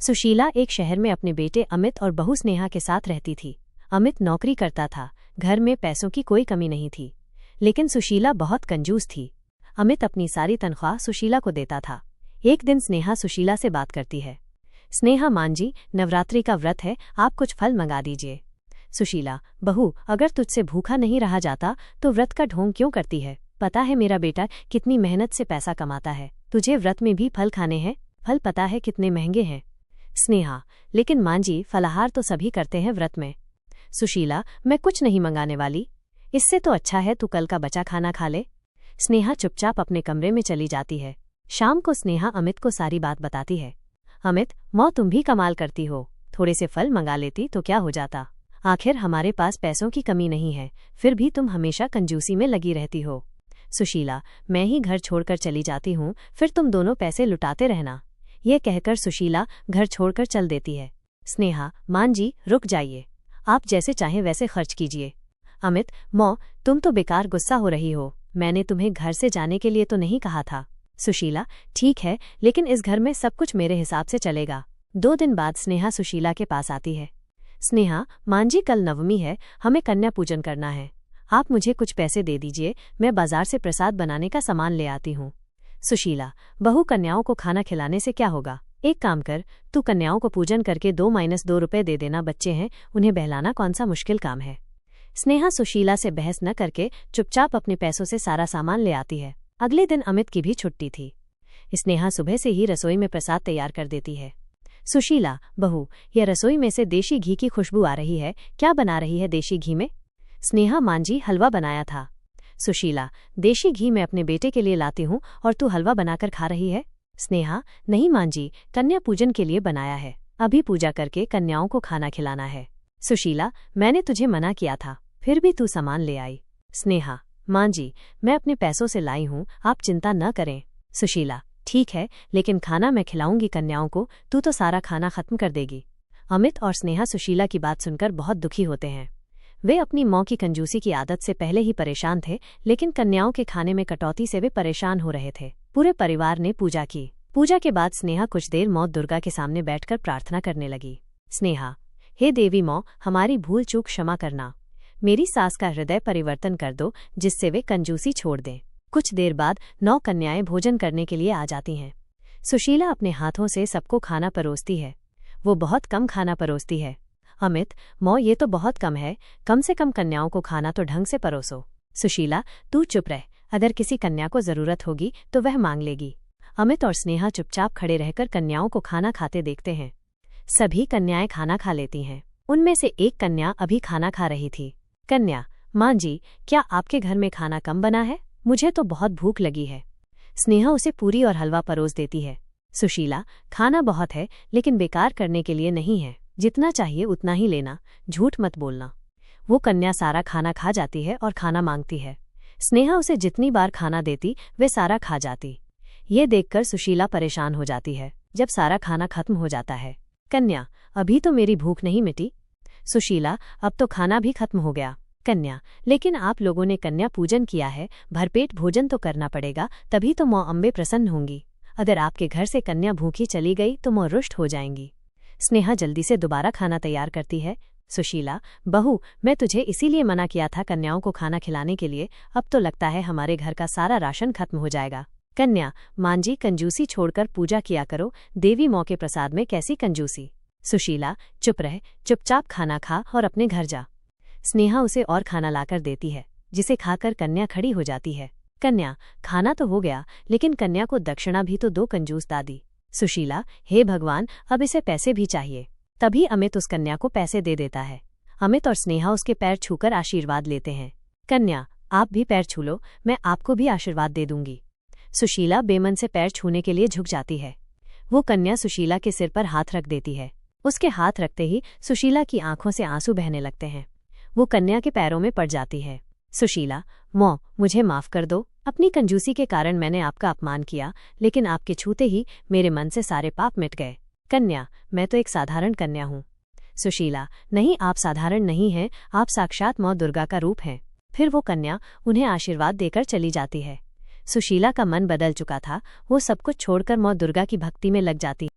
सुशीला एक शहर में अपने बेटे अमित और बहू स्नेहा के साथ रहती थी। अमित नौकरी करता था, घर में पैसों की कोई कमी नहीं थी, लेकिन सुशीला बहुत कंजूस थी। अमित अपनी सारी तनख्वाह सुशीला को देता था। एक दिन स्नेहा सुशीला से बात करती है। स्नेहा, मान जी, नवरात्रि का व्रत है, आप कुछ फल मंगा दीजिए। सुशीला, बहू, अगर तुझसे भूखा नहीं रहा जाता तो व्रत का ढोंग क्यों करती है? पता है मेरा बेटा कितनी मेहनत से पैसा कमाता है, तुझे व्रत में भी फल खाने हैं? फल पता है कितने महंगे हैं। स्नेहा, लेकिन मां जी, फलाहार तो सभी करते हैं व्रत में। सुशीला, मैं कुछ नहीं मंगाने वाली, इससे तो अच्छा है तू कल का बचा खाना खा ले। स्नेहा चुपचाप अपने कमरे में चली जाती है। शाम को स्नेहा अमित को सारी बात बताती है। अमित, मौ, तुम भी कमाल करती हो, थोड़े से फल मंगा लेती तो क्या हो जाता। आखिर हमारे पास पैसों की कमी नहीं है, फिर भी तुम हमेशा कंजूसी में लगी रहती हो। सुशीला, मैं ही घर छोड़कर चली जाती हूँ, फिर तुम दोनों पैसे लुटाते रहना। यह कहकर सुशीला घर छोड़कर चल देती है। स्नेहा, मान जी, रुक जाइए, आप जैसे चाहें वैसे खर्च कीजिए। अमित, मौ, तुम तो बेकार गुस्सा हो रही हो, मैंने तुम्हें घर से जाने के लिए तो नहीं कहा था। सुशीला, ठीक है, लेकिन इस घर में सब कुछ मेरे हिसाब से चलेगा। 2 दिन बाद स्नेहा सुशीला के पास आती है। स्नेहा, मान जी, कल नवमी है, हमें कन्या पूजन करना है, आप मुझे कुछ पैसे दे दीजिए, मैं बाजार से प्रसाद बनाने का सामान ले आती हूँ। सुशीला, बहू, कन्याओं को खाना खिलाने से क्या होगा? एक काम कर, तू कन्याओं को पूजन करके 2-2 रुपए दे देना, बच्चे हैं, उन्हें बहलाना कौन सा मुश्किल काम है। स्नेहा सुशीला से बहस न करके चुपचाप अपने पैसों से सारा सामान ले आती है। अगले दिन अमित की भी छुट्टी थी। स्नेहा सुबह से ही रसोई में प्रसाद तैयार कर देती है। सुशीला, बहू, यह रसोई में से देशी घी की खुशबू आ रही है, क्या बना रही है देशी घी में? स्नेहा, मां जी, हलवा बनाया था। सुशीला, देशी घी मैं अपने बेटे के लिए लाती हूँ और तू हलवा बनाकर खा रही है? स्नेहा, नहीं मां जी, कन्या पूजन के लिए बनाया है, अभी पूजा करके कन्याओं को खाना खिलाना है। सुशीला, मैंने तुझे मना किया था, फिर भी तू सामान ले आई। स्नेहा, मां जी, मैं अपने पैसों से लाई हूँ, आप चिंता न करें। सुशीला, ठीक है, लेकिन खाना मैं खिलाऊंगी कन्याओं को, तू तो सारा खाना खत्म कर देगी। अमित और स्नेहा सुशीला की बात सुनकर बहुत दुखी होते हैं। वे अपनी मां की कंजूसी की आदत से पहले ही परेशान थे, लेकिन कन्याओं के खाने में कटौती से वे परेशान हो रहे थे। पूरे परिवार ने पूजा की। पूजा के बाद स्नेहा कुछ देर मां दुर्गा के सामने बैठकर प्रार्थना करने लगी। स्नेहा, हे देवी मां, हमारी भूल चूक क्षमा करना, मेरी सास का हृदय परिवर्तन कर दो, जिससे वे कंजूसी छोड़ दें। कुछ देर बाद 9 कन्याएं भोजन करने के लिए आ जाती हैं। सुशीला अपने हाथों से सबको खाना परोसती है। वो बहुत कम खाना परोसती है। अमित, मौ, ये तो बहुत कम है, कम से कम कन्याओं को खाना तो ढंग से परोसो। सुशीला, तू चुप रह, अगर किसी कन्या को जरूरत होगी तो वह मांग लेगी। अमित और स्नेहा चुपचाप खड़े रहकर कन्याओं को खाना खाते देखते हैं। सभी कन्याएं खाना खा लेती हैं। उनमें से एक कन्या अभी खाना खा रही थी। कन्या, मां जी, क्या आपके घर में खाना कम बना है? मुझे तो बहुत भूख लगी है। स्नेहा उसे पूरी और हलवा परोस देती है। सुशीला, खाना बहुत है, लेकिन बेकार करने के लिए नहीं है, जितना चाहिए उतना ही लेना, झूठ मत बोलना। वो कन्या सारा खाना खा जाती है और खाना मांगती है। स्नेहा उसे जितनी बार खाना देती वे सारा खा जाती। ये देखकर सुशीला परेशान हो जाती है। जब सारा खाना खत्म हो जाता है, कन्या, अभी तो मेरी भूख नहीं मिटी। सुशीला, अब तो खाना भी खत्म हो गया। कन्या, लेकिन आप लोगों ने कन्या पूजन किया है, भरपेट भोजन तो करना पड़ेगा, तभी तो मां अम्बे प्रसन्न होंगी। अगर आपके घर से कन्या भूखी चली गई तो मां रुष्ट हो जाएंगी। स्नेहा जल्दी से दोबारा खाना तैयार करती है। सुशीला, बहू, मैं तुझे इसीलिए मना किया था कन्याओं को खाना खिलाने के लिए, अब तो लगता है हमारे घर का सारा राशन खत्म हो जाएगा। कन्या, मां जी, कंजूसी छोड़कर पूजा किया करो, देवी मां के प्रसाद में कैसी कंजूसी। सुशीला, चुप रह, चुपचाप खाना खा और अपने घर जा। स्नेहा उसे और खाना लाकर देती है, जिसे खाकर कन्या खड़ी हो जाती है। कन्या, खाना तो हो गया, लेकिन कन्या को दक्षिणा भी तो दो, कंजूस दादी। सुशीला, हे भगवान, अब इसे पैसे भी चाहिए। तभी अमित उस कन्या को पैसे दे देता है। अमित और स्नेहा उसके पैर छूकर आशीर्वाद लेते हैं। कन्या, आप भी पैर छू लो, मैं आपको भी आशीर्वाद दे दूंगी। सुशीला बेमन से पैर छूने के लिए झुक जाती है। वो कन्या सुशीला के सिर पर हाथ रख देती है। उसके हाथ रखते ही सुशीला की आंखों से आंसू बहने लगते हैं। वो कन्या के पैरों में पड़ जाती है। सुशीला, मौ, मुझे माफ कर दो, अपनी कंजूसी के कारण मैंने आपका अपमान किया, लेकिन आपके छूते ही मेरे मन से सारे पाप मिट गए। कन्या, मैं तो एक साधारण कन्या हूँ। सुशीला, नहीं, आप साधारण नहीं हैं, आप साक्षात मां दुर्गा का रूप हैं। फिर वो कन्या उन्हें आशीर्वाद देकर चली जाती है। सुशीला का मन बदल चुका था, वो सब कुछ छोड़कर मां दुर्गा की भक्ति में लग जाती।